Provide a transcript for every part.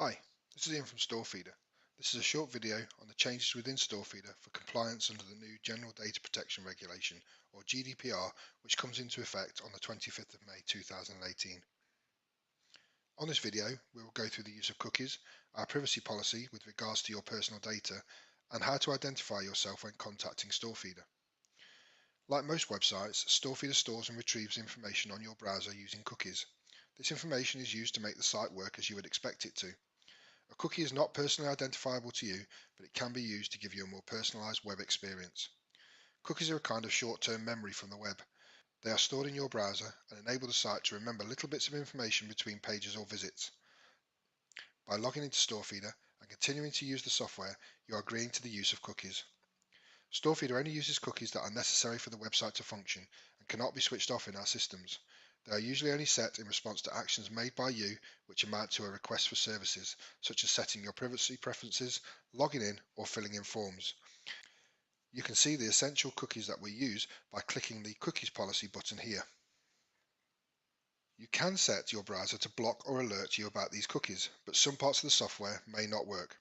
Hi, this is Ian from StoreFeeder. This is a short video on the changes within StoreFeeder for compliance under the new General Data Protection Regulation, or GDPR, which comes into effect on the 25th of May 2018. On this video, we will go through the use of cookies, our privacy policy with regards to your personal data, and how to identify yourself when contacting StoreFeeder. Like most websites, StoreFeeder stores and retrieves information on your browser using cookies. This information is used to make the site work as you would expect it to. A cookie is not personally identifiable to you, but it can be used to give you a more personalized web experience. Cookies are a kind of short-term memory from the web. They are stored in your browser and enable the site to remember little bits of information between pages or visits. By logging into StoreFeeder and continuing to use the software, you are agreeing to the use of cookies. StoreFeeder only uses cookies that are necessary for the website to function and cannot be switched off in our systems. They are usually only set in response to actions made by you which amount to a request for services, such as setting your privacy preferences, logging in, or filling in forms. You can see the essential cookies that we use by clicking the Cookies Policy button here. You can set your browser to block or alert you about these cookies, but some parts of the software may not work.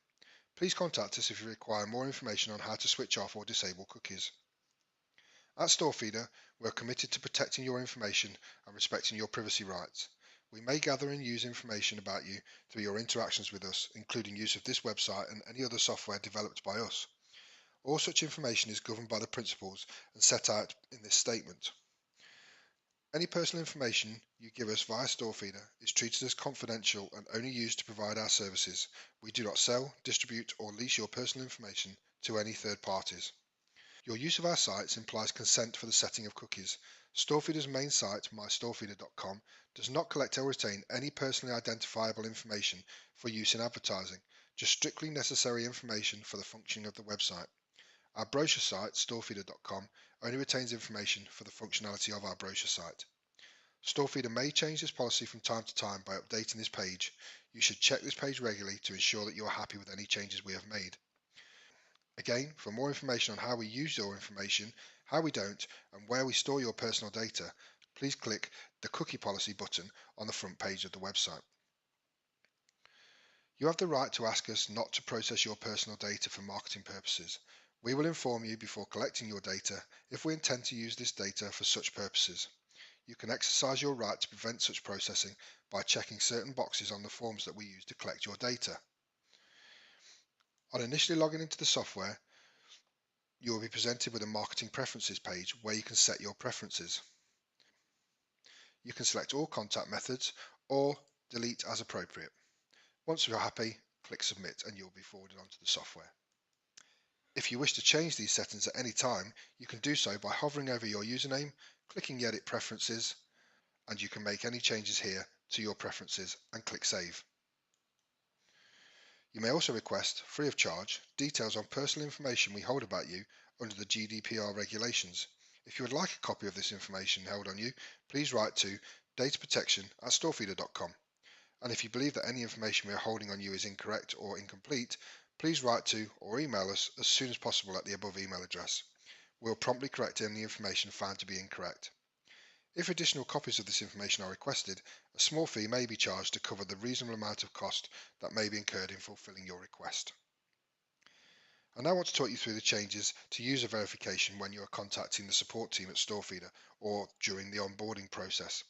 Please contact us if you require more information on how to switch off or disable cookies. At StoreFeeder, we are committed to protecting your information and respecting your privacy rights. We may gather and use information about you through your interactions with us, including use of this website and any other software developed by us. All such information is governed by the principles and set out in this statement. Any personal information you give us via StoreFeeder is treated as confidential and only used to provide our services. We do not sell, distribute, or lease your personal information to any third parties. Your use of our sites implies consent for the setting of cookies. StoreFeeder's main site, mystofeeder.com, does not collect or retain any personally identifiable information for use in advertising, just strictly necessary information for the functioning of the website. Our brochure site, StoreFeeder.com, only retains information for the functionality of our brochure site. StoreFeeder may change this policy from time to time by updating this page. You should check this page regularly to ensure that you are happy with any changes we have made. Again, for more information on how we use your information, how we don't, and where we store your personal data, please click the Cookie Policy button on the front page of the website. You have the right to ask us not to process your personal data for marketing purposes. We will inform you before collecting your data if we intend to use this data for such purposes. You can exercise your right to prevent such processing by checking certain boxes on the forms that we use to collect your data. On initially logging into the software, you will be presented with a Marketing Preferences page where you can set your preferences. You can select all contact methods or delete as appropriate. Once you're happy, click Submit and you'll be forwarded onto the software. If you wish to change these settings at any time, you can do so by hovering over your username, clicking Edit Preferences, and you can make any changes here to your preferences and click Save. You may also request, free of charge, details on personal information we hold about you under the GDPR regulations. If you would like a copy of this information held on you, please write to dataprotection@storefeeder.com. And if you believe that any information we are holding on you is incorrect or incomplete, please write to or email us as soon as possible at the above email address. We'll promptly correct any information found to be incorrect. If additional copies of this information are requested, a small fee may be charged to cover the reasonable amount of cost that may be incurred in fulfilling your request. I now want to talk you through the changes to user verification when you are contacting the support team at StoreFeeder or during the onboarding process.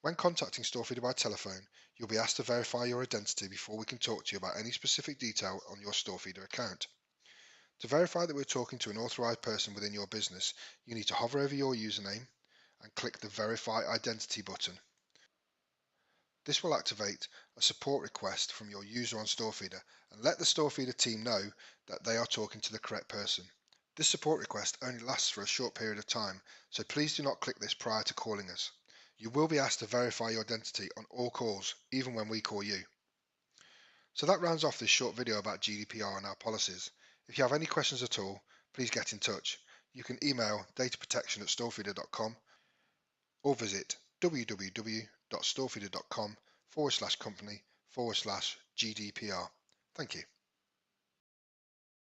When contacting StoreFeeder by telephone, you'll be asked to verify your identity before we can talk to you about any specific detail on your StoreFeeder account. To verify that we're talking to an authorized person within your business, you need to hover over your username and click the Verify Identity button. This will activate a support request from your user on StoreFeeder and let the StoreFeeder team know that they are talking to the correct person. This support request only lasts for a short period of time, so please do not click this prior to calling us. You will be asked to verify your identity on all calls, even when we call you. So that rounds off this short video about GDPR and our policies. If you have any questions at all, please get in touch. You can email dataprotection@storefeeder.com or visit www.storefeeder.com/company/GDPR. Thank you.